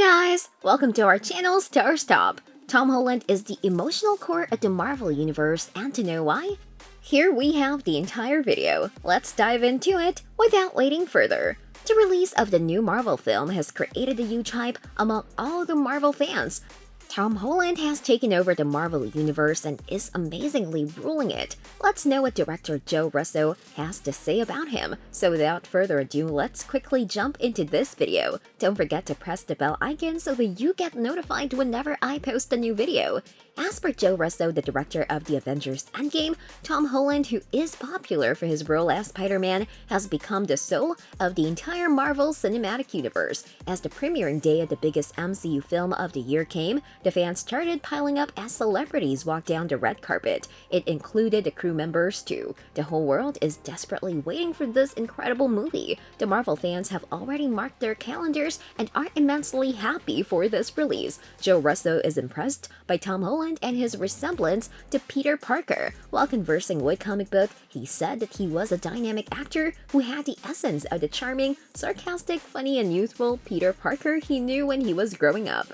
guys! Welcome to our channel Star Stop. Tom Holland is the emotional core of the Marvel Universe, and to know why? Here we have the entire video. Let's dive into it without waiting further. The release of the new Marvel film has created a huge hype among all the Marvel fans. Tom Holland has taken over the Marvel Universe and is amazingly ruling it. Let's know what director Joe Russo has to say about him. So without further ado, let's quickly jump into this video. Don't forget to press the bell icon so that you get notified whenever I post a new video. As per Joe Russo, the director of the Avengers Endgame, Tom Holland, who is popular for his role as Spider-Man, has become the soul of the entire Marvel Cinematic Universe. As the premiering day of the biggest MCU film of the year came, the fans started piling up as celebrities walked down the red carpet. It included the crew members too. The whole world is desperately waiting for this incredible movie. The Marvel fans have already marked their calendars and are immensely happy for this release. Joe Russo is impressed by Tom Holland and his resemblance to Peter Parker. While conversing with Comic Book, he said that he was a dynamic actor who had the essence of the charming, sarcastic, funny, and youthful Peter Parker he knew when he was growing up.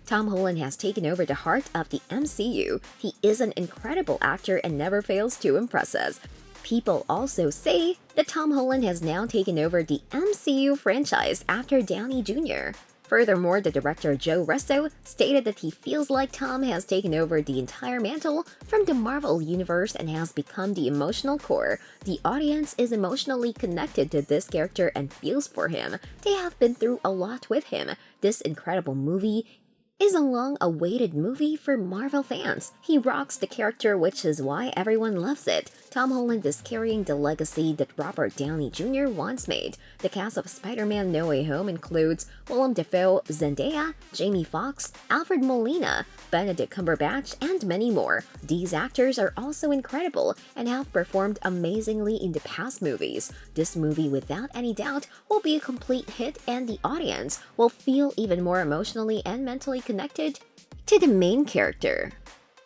Tom Holland has taken over the heart of the MCU. He is an incredible actor and never fails to impress us. People also say that Tom Holland has now taken over the MCU franchise after Downey Jr. Furthermore, the director Joe Russo stated that he feels like Tom has taken over the entire mantle from the Marvel Universe and has become the emotional core. The audience is emotionally connected to this character and feels for him. They have been through a lot with him. This incredible movie is a long-awaited movie for Marvel fans. He rocks the character, which is why everyone loves it. Tom Holland is carrying the legacy that Robert Downey Jr. once made. The cast of Spider-Man No Way Home includes Willem Dafoe, Zendaya, Jamie Foxx, Alfred Molina, Benedict Cumberbatch, and many more. These actors are also incredible and have performed amazingly in the past movies. This movie, without any doubt, will be a complete hit, and the audience will feel even more emotionally and mentally connected to the main character.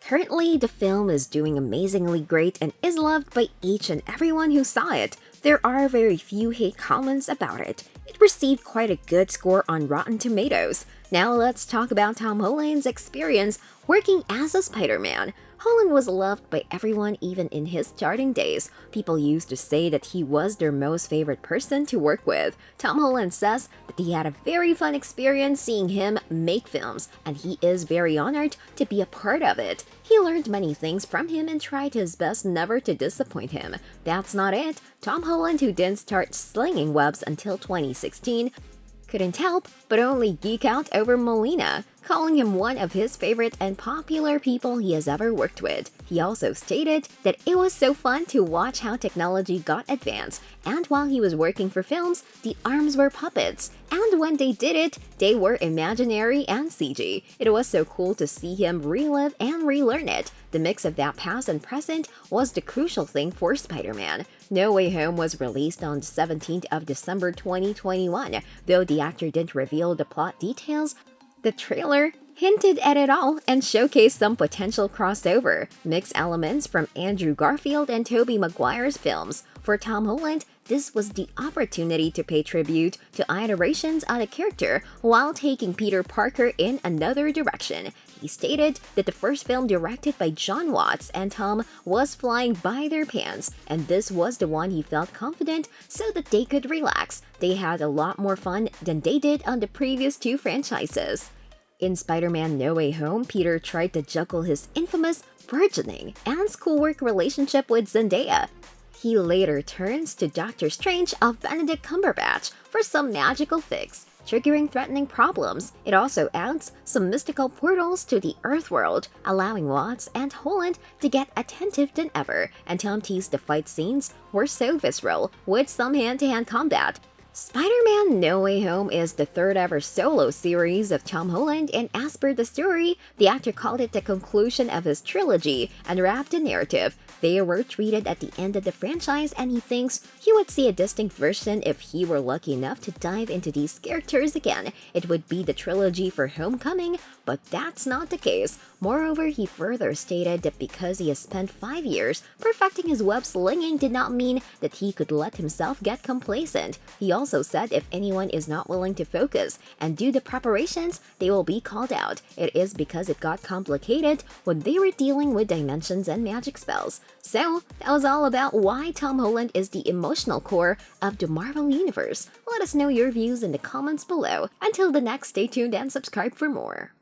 Currently, the film is doing amazingly great and is loved by each and everyone who saw it. There are very few hate comments about it. It received quite a good score on Rotten Tomatoes. Now let's talk about Tom Holland's experience working as a Spider-Man. Holland was loved by everyone even in his starting days. People used to say that he was their most favorite person to work with. Tom Holland says that he had a very fun experience seeing him make films, and he is very honored to be a part of it. He learned many things from him and tried his best never to disappoint him. That's not it. Tom Holland, who didn't start slinging webs until 2016, couldn't help but only geek out over Molina, calling him one of his favorite and popular people he has ever worked with. He also stated that it was so fun to watch how technology got advanced, and while he was working for films, the arms were puppets, and when they did it, they were imaginary and CG. It was so cool to see him relive and relearn it. The mix of that past and present was the crucial thing for Spider-Man. No Way Home was released on the 17th of December 2021. Though the actor didn't reveal the plot details, the trailer hinted at it all and showcased some potential crossover, mixed elements from Andrew Garfield and Tobey Maguire's films. For Tom Holland, this was the opportunity to pay tribute to iterations of the character while taking Peter Parker in another direction. He stated that the first film directed by John Watts and Tom was flying by their pants, and this was the one he felt confident so that they could relax. They had a lot more fun than they did on the previous two franchises. In Spider-Man No Way Home, Peter tried to juggle his infamous burgeoning and schoolwork relationship with Zendaya. He later turns to Doctor Strange of Benedict Cumberbatch for some magical fix, triggering threatening problems. It also adds some mystical portals to the Earth world, allowing Watts and Holland to get attentive than ever, and Tom teased the fight scenes were so visceral, with some hand-to-hand combat. Spider-Man No Way Home is the third ever solo series of Tom Holland, and as per the story, the actor called it the conclusion of his trilogy and wrapped the narrative. They were treated at the end of the franchise, and he thinks he would see a distinct version if he were lucky enough to dive into these characters again. It would be the trilogy for Homecoming, but that's not the case. Moreover, he further stated that because he has spent 5 years perfecting his web slinging did not mean that he could let himself get complacent. He also said if anyone is not willing to focus and do the preparations, they will be called out. It is because it got complicated when they were dealing with dimensions and magic spells. So, that was all about why Tom Holland is the emotional core of the Marvel Universe. Let us know your views in the comments below. Until the next, stay tuned and subscribe for more.